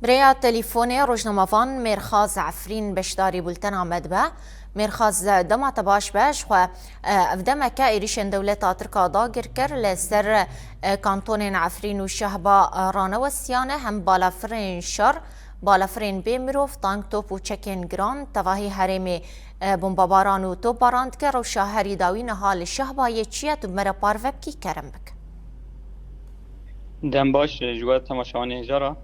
بریا تليفوني روجنامافان ميرخاز عفرين بشداري بولتن عمد با ميرخاز دما تباش باش و افدما كايريشن دولة تركا داگر كر لسر كانتونين عفرين وشهبا رانا والسيانة هم بالافرين شر بالافرين بيمروف تانك توب و چكين جران تواهي هرمي بمباباران و توب باراند كر و شاهري داوي نهال الشهبا يچيت و مرا پاروب کی کرم بك دم باش جوات تماشاوان هجارا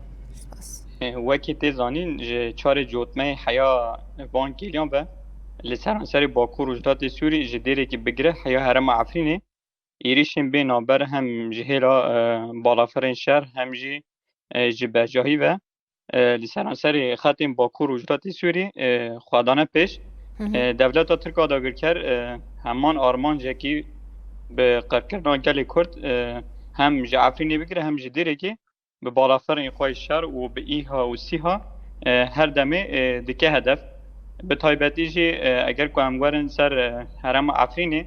وکی تیزانین چار جوتمه حیا وان گیلیان به لسرانسری باکو روجدات سوری جدیره که بگره حیا هرم عفرینه ایریشن بین آبر هم جهیلا بالافرین شهر هم جی جبهجاهی و لسرانسری خطین باکو روجدات سوری خوادانه پیش دولت ترکا داگر کر همان آرمان جکی به قرکرنا گلی کرد هم جعفرینی بگیره هم جدیره که به بالافرین خواه شهر و به ایها و سیها هر دمه دکه هدف به تایبتی جی اگر که همگارن سر حرم عفرینه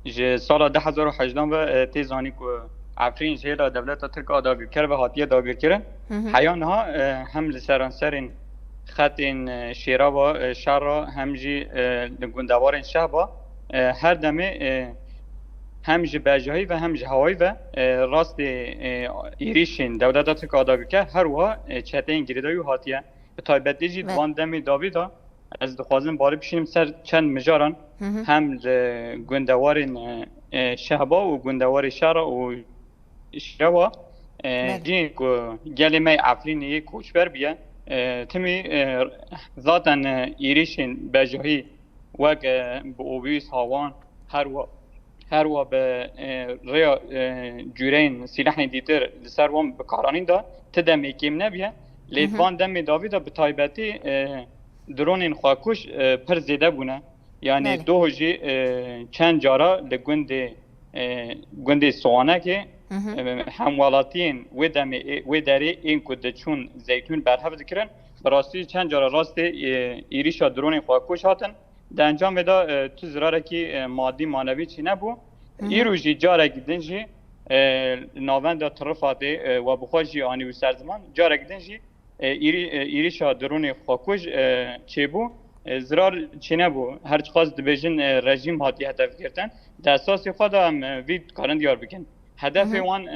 جه سال 2018 و تیزانی که عفرین جه را دولت ترک داگر کرد و حاتیه داگر کرد حیان ها هم لسران سرین خط شیرا و شهر هم جی لگوندوارن شهر با هر دمه هم جبهجاهی و هم هوایی و راست ایریشین دولت ترکا داگر کرد هر وا چتین گریدایی و حاتیه به تایبتی جی وان دمی داویدا از دخوازن باره بشینیم سر چند مجاران هم گوندوار شهبا و گوندوار شهر و شهبا جین که گلی می عفرین یک کوچبر بیه تمی ذاتن ایریشین بجاهی وک به اوبیس هاوان هر و به ریا جورین سلاحی دیتر لسر وام بکارانین دا تدمی کم نبیه لیتوان دمی داویدا به تایبتی درونین خواکوش پر زیده بونه یعنی دو هجی چند جارا لگوند سوانه که هموالاتین و داری این کده چون زیتون برحف ذکرن براستی چند جارا راست ایریشا درونین خواکوش هاتن در انجام ودا تو زراره که مادی مانوی چی نبو ایروژی جاره گیدنجی ناوند طرفاته و بخواجی آنی و سرزمان جاره گیدنجی ایریشا درون خاکوش چه بو زرار چی نبو هرچ خواست دبیجن رژیم هاتی هدف گرتن در اساس خود هم وید کارن دیار بکن هدف وان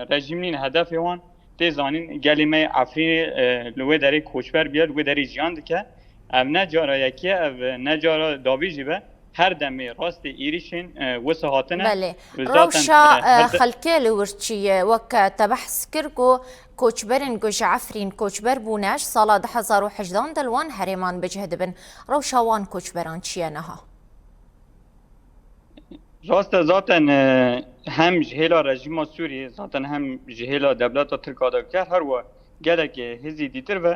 رژیم نین هدف وان تیزانین گلیمه عفرین لوی داری کوچبر بیاد لوی داری جیان دکه ام نجارا یکی ام نجارا داویجی به هر دمی راست ایریشین وسهاتنه بله روشا خلکل ورچی وک تبحث کرگو کوچبرن گوش عفرین کوچبر بونش سال 2018 دلوان هریمان بجهد بن روشا وان کوچبران چیه نها راست ذاتن هم جهیلا رژیم سوری ذاتن هم جهیلا دولت ترکا دکتر هر و گلک هزی دیتر و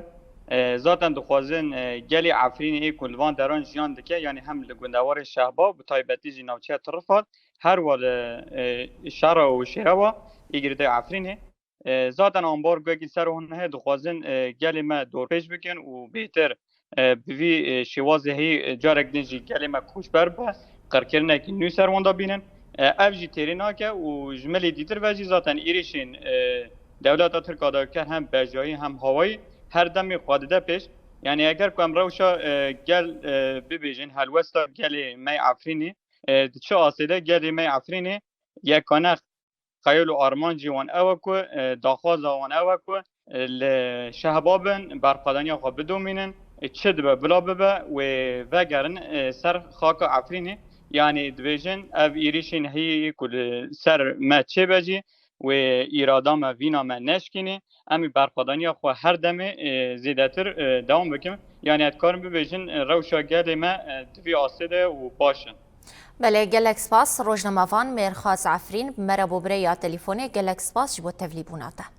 ذاتن دخوازن گلی عفرین ای کلوان دران جیان دکه یعنی هم لگوندوار شهبا به تایبتی جی نوچه طرفات هر وال شهر و شهروا ایگرده عفرینه ذاتن انبار گوگی سر هنه دخوازن گلی ما دور پیش بکن و بهتر بوی شوازه هی جارک دنجی گلی ما کوشبر با قرکرنه که نو سر وندا بینن اف جی ترینا که و جملی دیتر وجی ذاتن ایریشین دولت ترکا دکتر هم بجایی هم هوایی هر دمی خواده پیش یعنی اگر کم روشا گل ببیجن هلوستا گل می عفرینی چه آسیده گل می عفرینی یکانه خیال و آرمان جوان او کو داخواز آوان او کو شهبابن برقدانی خو بدومینن چه دبه بلا ببه و وگرن سر خاک عفرینی یعنی دویژن او ایریشین هی کل سر ما چه بجی و ایرادا ما وینا ما نشکنی امی برخوادانی خو هر دم زیادتر دوام بکم یعنی اتکارم ببیجن روشا گل ما دوی آسیده و باشن بله گلکس باس روزنامه‌وان ميرخاز عفرين مرا بوبريا تليفوني گلکس باس جبو تفليبوناته